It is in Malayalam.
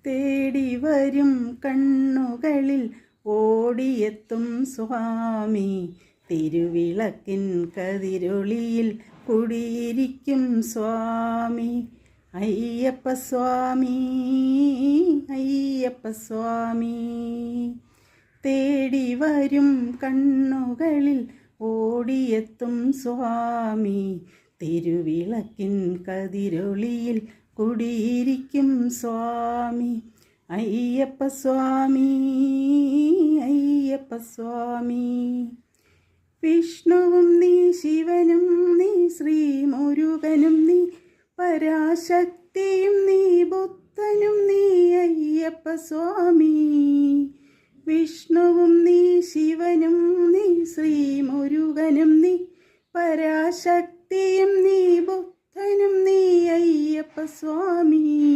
തേടി വരും കണ്ണുകളിൽ ഓടിയെത്തും സ്വാമി, തിരുവിളക്കിൻ കതിരൊളിയിൽ കുടിയിരിക്കും സ്വാമി. അയ്യപ്പ സ്വാമി, അയ്യപ്പ സ്വാമി. തേടി വരും കണ്ണുകളിൽ ഓടിയെത്തും സ്വാമി, തിരുവിളക്കിൻ കതിരൊളിയിൽ കുടിയിരിക്കും സ്വാമി. അയ്യപ്പ സ്വാമി, അയ്യപ്പ സ്വാമി. വിഷ്ണുവും നീ, ശിവനും നീ, ശ്രീ മുരുകനും നീ, പരാശക്തിയും നീ, ബുദ്ധനും നീ, അയ്യപ്പ സ്വാമി. വിഷ്ണുവും നീ, ശിവനും നീ, ശ്രീ മുരുകനും നീ, പരാശക്തിയും നീ, ബുദ്ധനും നീ, അയ്യപ്പ സ്വാമി.